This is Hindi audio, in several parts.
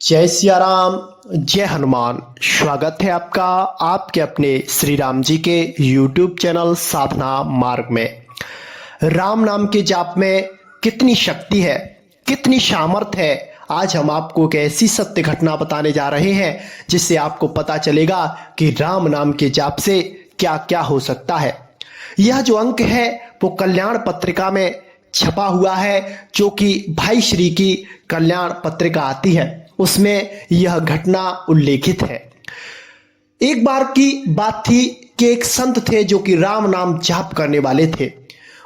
जय सिया राम, जय हनुमान। स्वागत है आपका आपके अपने श्री राम जी के YouTube चैनल साधना मार्ग में। राम नाम के जाप में कितनी शक्ति है, कितनी सामर्थ्य है, आज हम आपको एक ऐसी सत्य घटना बताने जा रहे हैं जिससे आपको पता चलेगा कि राम नाम के जाप से क्या क्या हो सकता है। यह जो अंक है वो कल्याण पत्रिका में छपा हुआ है, जो कि भाई श्री की कल्याण पत्रिका आती है, उसमें यह घटना उल्लेखित है। एक बार की बात थी कि एक संत थे जो कि राम नाम जाप करने वाले थे।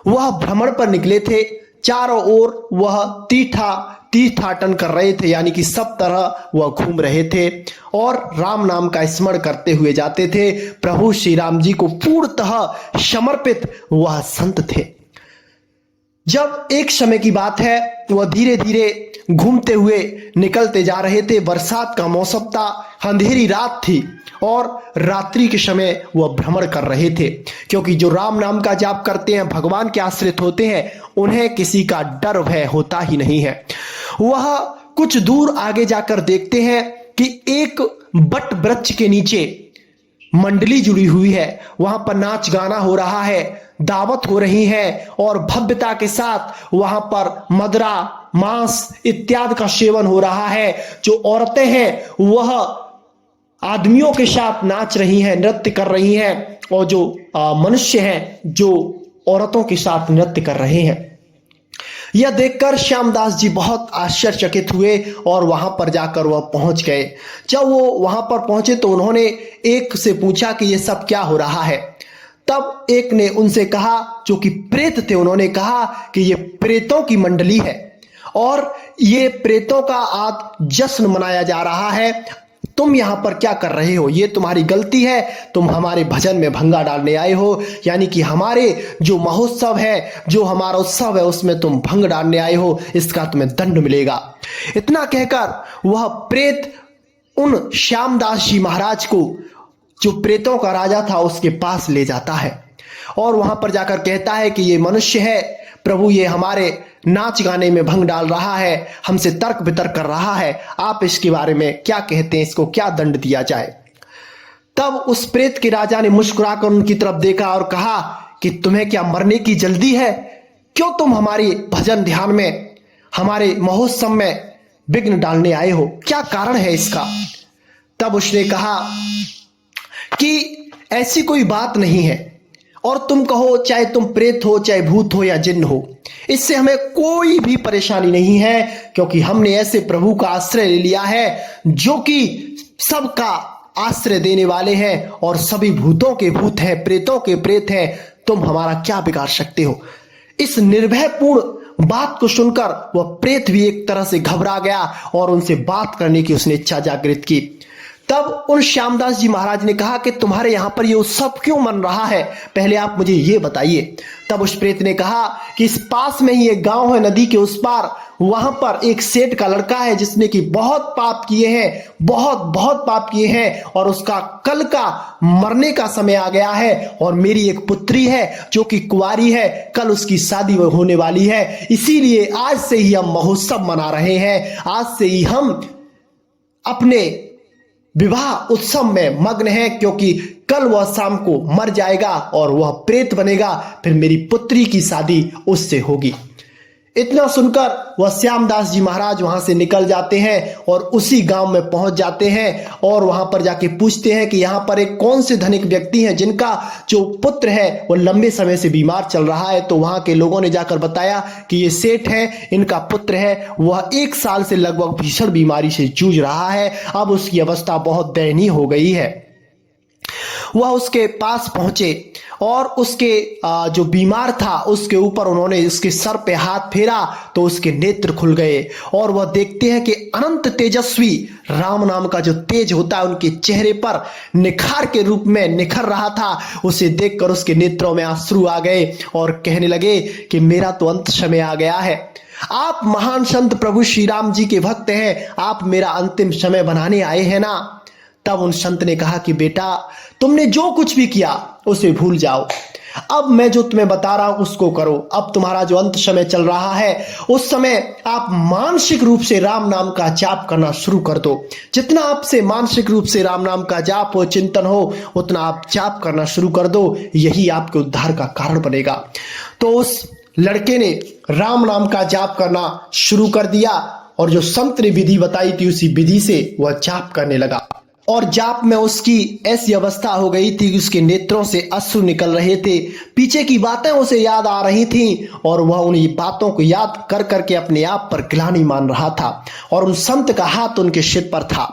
वह भ्रमण पर निकले थे, चारों ओर वह तीर्थाटन कर रहे थे, यानी कि सब तरह वह घूम रहे थे और राम नाम का स्मरण करते हुए जाते थे। प्रभु श्री राम जी को पूर्णतः समर्पित वह संत थे। जब एक समय की बात है, वह धीरे धीरे घूमते हुए निकलते जा रहे थे। बरसात का मौसम था, अंधेरी रात थी और रात्रि के समय वह भ्रमण कर रहे थे, क्योंकि जो राम नाम का जाप करते हैं, भगवान के आश्रित होते हैं, उन्हें किसी का डर भय होता ही नहीं है। वह कुछ दूर आगे जाकर देखते हैं कि एक बट वृक्ष के नीचे मंडली जुड़ी हुई है, वहां पर नाच गाना हो रहा है, दावत हो रही है और भव्यता के साथ वहां पर मदरा मांस इत्यादि का सेवन हो रहा है। जो औरतें हैं वह आदमियों के साथ नाच रही हैं, नृत्य कर रही हैं, और जो मनुष्य हैं जो औरतों के साथ नृत्य कर रहे हैं। यह देखकर श्यामदास जी बहुत आश्चर्यचकित हुए और वहां पर जाकर वह पहुंच गए। जब वो वहां पर पहुंचे तो उन्होंने एक से पूछा कि यह सब क्या हो रहा है। तब एक ने उनसे कहा, जो कि प्रेत थे, उन्होंने कहा कि ये प्रेतों की मंडली है और ये प्रेतों का आज जश्न मनाया जा रहा है। तुम यहां पर क्या कर रहे हो? ये तुम्हारी गलती है, तुम हमारे भजन में भंगा डालने आए हो, यानी कि हमारे जो महोत्सव है, जो हमारा उत्सव है, उसमें तुम भंग डालने आए हो, इसका तुम्हें दंड मिलेगा। इतना कहकर वह प्रेत उन श्यामदास जी महाराज को, जो प्रेतों का राजा था, उसके पास ले जाता है और वहां पर जाकर कहता है कि ये मनुष्य है प्रभु, ये हमारे नाच गाने में भंग डाल रहा है, हमसे तर्क वितर्क कर रहा है, आप इसके बारे में क्या कहते हैं, इसको क्या दंड दिया जाए। तब उस प्रेत के राजा ने मुस्कुराकर उनकी तरफ देखा और कहा कि तुम्हें क्या मरने की जल्दी है? क्यों तुम हमारी भजन ध्यान में, हमारे महोत्सव में विघ्न डालने आए हो? क्या कारण है इसका? तब उसने कहा कि ऐसी कोई बात नहीं है, और तुम कहो चाहे तुम प्रेत हो, चाहे भूत हो या जिन्न हो, इससे हमें कोई भी परेशानी नहीं है, क्योंकि हमने ऐसे प्रभु का आश्रय ले लिया है जो कि सबका आश्रय देने वाले हैं और सभी भूतों के भूत हैं, प्रेतों के प्रेत हैं। तुम हमारा क्या बिगाड़ सकते हो? इस निर्भयपूर्ण बात को सुनकर वह प्रेत भी एक तरह से घबरा गया और उनसे बात करने की उसने इच्छा जागृत की। तब उन श्यामदास जी महाराज ने कहा कि तुम्हारे यहां पर ये उत्सव क्यों मन रहा है, पहले आप मुझे ये बताइए। तब उस प्रेत ने कहा कि इस पास में ही एक गांव है, नदी के उस पार, वहां पर एक सेठ का लड़का है जिसने कि बहुत पाप किए हैं, बहुत पाप किए हैं, और उसका कल का मरने का समय आ गया है। और मेरी एक पुत्री है जो कि कुंवारी है, कल उसकी शादी होने वाली है, इसीलिए आज से ही हम महोत्सव मना रहे हैं, आज से ही हम अपने विवाह उत्सव में मग्न है, क्योंकि कल वह शाम को मर जाएगा और वह प्रेत बनेगा, फिर मेरी पुत्री की शादी उससे होगी। इतना सुनकर वह श्यामदास जी महाराज वहां से निकल जाते हैं और उसी गांव में पहुंच जाते हैं और वहां पर जाके पूछते हैं कि यहां पर एक कौन से धनिक व्यक्ति हैं जिनका जो पुत्र है वो लंबे समय से बीमार चल रहा है। तो वहां के लोगों ने जाकर बताया कि ये सेठ है, इनका पुत्र है, वह 1 साल से लगभग भीषण बीमारी से जूझ रहा है, अब उसकी अवस्था बहुत दयनीय हो गई है। वह उसके पास पहुंचे और उसके जो बीमार था उसके ऊपर उन्होंने उसके सर पे हाथ फेरा तो उसके नेत्र खुल गए और वह देखते हैं कि अनंत तेजस्वी राम नाम का जो तेज होता है उनके चेहरे पर निखार के रूप में निखर रहा था। उसे देखकर उसके नेत्रों में आंसू आ गए और कहने लगे कि मेरा तो अंत समय आ गया है, आप महान संत प्रभु श्री राम जी के भक्त हैं, आप मेरा अंतिम समय बनाने आए हैं ना। तब उन संत ने कहा कि बेटा तुमने जो कुछ भी किया उसे भूल जाओ, अब मैं जो तुम्हें बता रहा हूं उसको करो। अब तुम्हारा जो अंत समय चल रहा है उस समय आप मानसिक रूप से राम नाम का जाप करना शुरू कर दो। जितना आपसे मानसिक रूप से राम नाम का जाप हो, चिंतन हो, उतना आप जाप करना शुरू कर दो। यही आपके उद्धार का कारण बनेगा। तो उस लड़के ने राम नाम का जाप करना शुरू कर दिया और जो संत ने विधि बताई थी उसी विधि से वह जाप करने लगा। और जाप में उसकी ऐसी अवस्था हो गई थी कि उसके नेत्रों से अश्रु निकल रहे थे, पीछे की बातें उसे याद आ रही थीं और वह उन्हीं बातों को याद कर करके अपने आप पर ग्लानि मान रहा था और उन संत का हाथ उनके सिर पर था।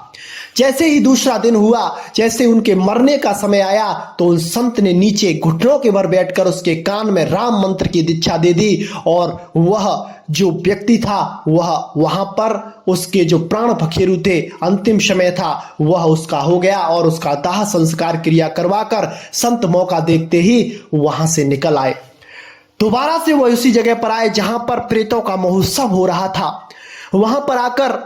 जैसे ही दूसरा दिन हुआ, जैसे उनके मरने का समय आया, तो उन संत ने नीचे घुटनों के भर बैठकर उसके कान में राम मंत्र की दीक्षा दे दी और वह जो व्यक्ति था वह वहां पर उसके जो प्राण पखेरु थे, अंतिम समय था, वह उसका हो गया और उसका दाह संस्कार क्रिया करवाकर संत मौका देखते ही वहां से निकल आए। दोबारा से वह उसी जगह पर आए जहां पर प्रेतों का महोत्सव हो रहा था। वहां पर आकर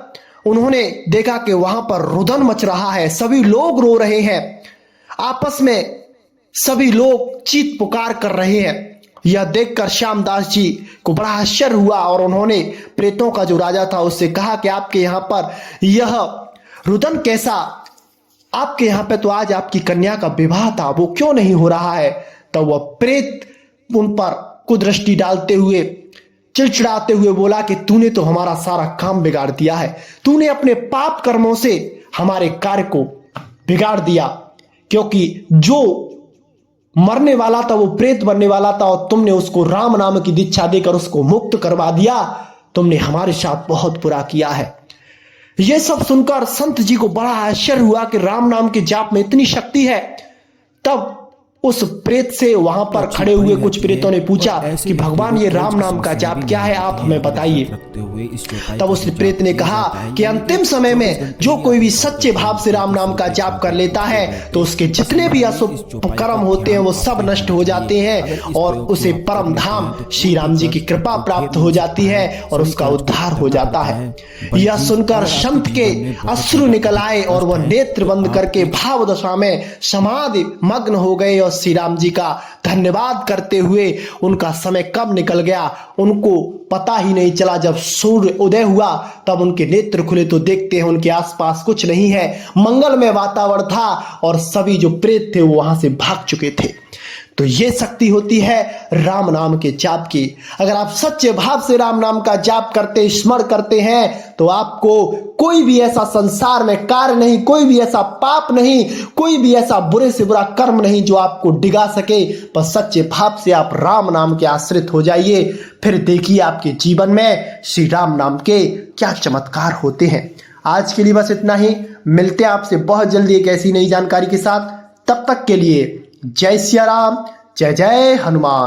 उन्होंने देखा कि वहां पर रुदन मच रहा है, सभी लोग रो रहे हैं, आपस में सभी लोग चीख पुकार कर रहे हैं। यह देखकर श्यामदास जी को बड़ा आश्चर्य हुआ और उन्होंने प्रेतों का जो राजा था उससे कहा कि आपके यहाँ पर यह रुदन कैसा, आपके यहाँ पे तो आज आपकी कन्या का विवाह था, वो क्यों नहीं हो रहा है? तब वह प्रेत उन पर कुदृष्टि डालते हुए, चिड़चिड़ाते हुए बोला कि तूने तो हमारा सारा काम बिगाड़ दिया है, तूने अपने पाप कर्मों से हमारे कार्य को बिगाड़ दिया, क्योंकि जो मरने वाला था वो प्रेत बनने वाला था और तुमने उसको राम नाम की दीक्षा देकर उसको मुक्त करवा दिया। तुमने हमारे साथ बहुत बुरा किया है। यह सब सुनकर संत जी को बड़ा आश्चर्य हुआ कि राम नाम के जाप में इतनी शक्ति है। तब उस प्रेत से वहां पर खड़े हुए कुछ प्रेतों ने पूछा कि भगवान ये राम नाम का जाप क्या है, आप हमें बताइए। तब उस प्रेत ने कहा कि अंतिम समय में जो कोई भी सच्चे भाव से राम नाम का जाप कर लेता है तो उसके जितने भी अशुभ कर्म होते हैं वो सब नष्ट हो जाते हैं और उसे परम धाम श्री राम जी की कृपा प्राप्त हो जाती है और उसका उद्धार हो जाता है। यह सुनकर संत के अश्रु निकल आए और वह नेत्र बंद करके भाव दशा में समाधि मग्न हो गए और श्री राम जी का धन्यवाद करते हुए उनका समय कब निकल गया उनको पता ही नहीं चला। जब सूर्य उदय हुआ तब उनके नेत्र खुले तो देखते हैं उनके आसपास कुछ नहीं है, मंगलमय वातावरण था और सभी जो प्रेत थे वो वहां से भाग चुके थे। तो ये शक्ति होती है राम नाम के जाप की। अगर आप सच्चे भाव से राम नाम का जाप करते, स्मरण करते हैं तो आपको कोई भी ऐसा संसार में कार्य नहीं, कोई भी ऐसा पाप नहीं, कोई भी ऐसा बुरे से बुरा कर्म नहीं जो आपको डिगा सके। बस सच्चे भाव से आप राम नाम के आश्रित हो जाइए, फिर देखिए आपके जीवन में श्री राम नाम के क्या चमत्कार होते हैं। आज के लिए बस इतना ही, मिलते हैं आपसे बहुत जल्दी एक ऐसी नई जानकारी के साथ। तब तक के लिए जय सिया राम, जय जय हनुमान।